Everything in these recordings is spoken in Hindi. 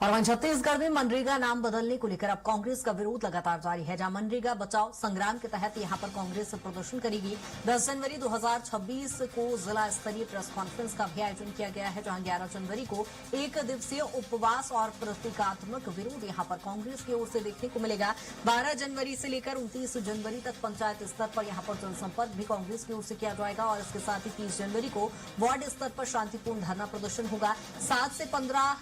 और वहीं छत्तीसगढ़ में मनरेगा नाम बदलने को लेकर अब कांग्रेस का विरोध लगातार जारी है। जहां मनरेगा बचाओ संग्राम के तहत यहां पर कांग्रेस प्रदर्शन करेगी। 10 जनवरी 2026 को जिला स्तरीय प्रेस कॉन्फ्रेंस का भी आयोजन किया गया है, जहां 11 जनवरी को एक दिवसीय उपवास और प्रतीकात्मक विरोध यहां पर कांग्रेस की ओर से देखने को मिलेगा। 12 जनवरी से लेकर 29 जनवरी तक पंचायत स्तर पर यहां पर जनसंपर्क भी कांग्रेस की ओर से किया जाएगा और इसके साथ ही 30 जनवरी को वार्ड स्तर पर शांतिपूर्ण धरना प्रदर्शन होगा। 7 से 15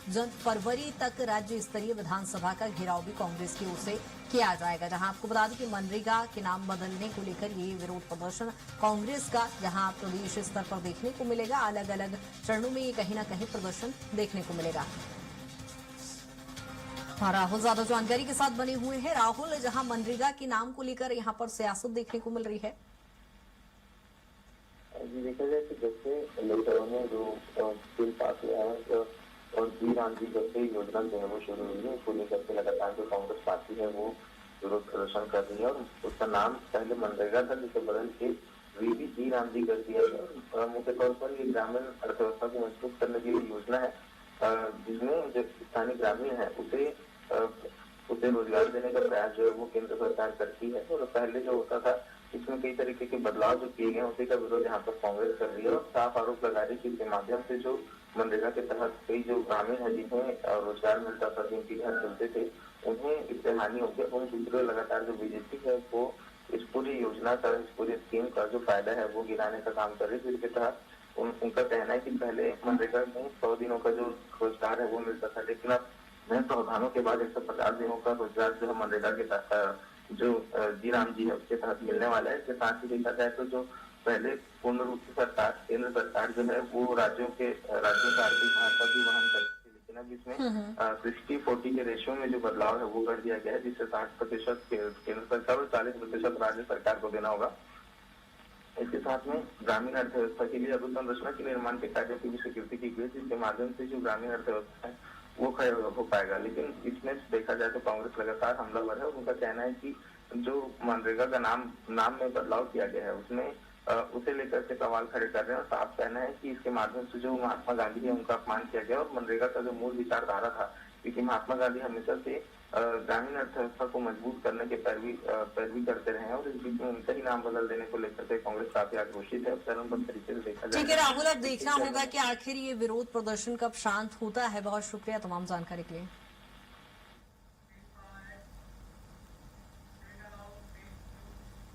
फरवरी तक राज्य स्तरीय विधानसभा का घेराव भी कांग्रेस की ओर से किया जाएगा। जहां आपको बता दें कि मनरेगा के नाम बदलने को लेकर ये विरोध प्रदर्शन कांग्रेस का जहां प्रदेश स्तर पर देखने को मिलेगा। अलग अलग चरणों में ये कहीं न कहीं प्रदर्शन देखने को मिलेगा। राहुल ज्यादा जानकारी के साथ बने हुए हैं। राहुल, जहां मनरेगा के नाम को लेकर यहाँ पर सियासत देखने को मिल रही है। देखा जाए तो जैसे लॉकडाउन में जो बिल पास हुआ है और जी राम जी जब से योजना जो है वो शुरू हुई है, उसको लेकर के लगातार जो कांग्रेस पार्टी है वो विरोध प्रदर्शन कर रही है और उसका नाम पहले मनरेगा था, जिसे बदल के वीबी जी राम जी कर दिया गया। मुख्य तौर पर ये ग्रामीण अर्थव्यवस्था को मजबूत करने की योजना है, जिसमें जो स्थानीय ग्रामीण है उसे रोजगार देने का प्रयास जो है वो केंद्र सरकार करती है। और पहले जो होता था इसमें कई तरीके के बदलाव जो किए गए उसी का विरोध यहाँ पर कांग्रेस कर रही है और साफ आरोप लगा रही है कि इसके माध्यम से जो मनरेगा के तहत कई जो ग्रामीण है जिन्हें रोजगार मिलता था, जिनके घर चलते थे, उन्हें इससे हानि हो गया। उन दूसरे लगातार जो बीजेपी है वो इस पूरी योजना का, इस पूरी स्कीम का जो फायदा है वो गिराने का काम कर रही है, जिसके तहत उनका कहना है कि पहले मनरेगा में 100 दिनों का जो रोजगार है वो मिलता था, लेकिन अब नए प्रावधानों के बाद 150 दिनों का रोजगार जो है मनरेगा के तहत जो जी राम जी है उसके तहत मिलने वाला है। इसके साथ ही देखा जाए तो जो पहले पूर्ण रूप से सरकार, केंद्र सरकार जो है वो राज्यों का आर्थिक भार का भी वहन करती थी, लेकिन अब इसमें 60-40 के रेशियो में जो बदलाव है वो कर दिया गया है, जिससे 60% केंद्र सरकार और 40% राज्य सरकार को देना होगा। इसके साथ में ग्रामीण अर्थव्यवस्था के लिए अधोसंरचना के निर्माण के कार्यों की भी स्वीकृति की गई, जिसके माध्यम से जो ग्रामीण अर्थव्यवस्था है वो खड़ा हो पाएगा। लेकिन इसमें देखा जाए तो कांग्रेस लगातार हमलावर है और उनका कहना है कि जो मनरेगा का नाम में बदलाव किया गया है उसमें उसे लेकर के सवाल खड़े कर रहे हैं और साफ कहना है कि इसके माध्यम से जो महात्मा गांधी है उनका अपमान किया गया और मनरेगा का जो मूल विचारधारा था, क्योंकि महात्मा गांधी हमेशा से ग्रामीण अर्थव्यवस्था को मजबूत करने के पैरवी करते रहे और इस बीच में उनका ही नाम बदल देने को लेकर के कांग्रेस काफी आक्रोशित है। चरणबद्ध तरीके से देखा जाए। ठीक है राहुल, अब देखना होगा कि आखिर ये विरोध प्रदर्शन कब शांत होता है। बहुत शुक्रिया तमाम जानकारी के लिए।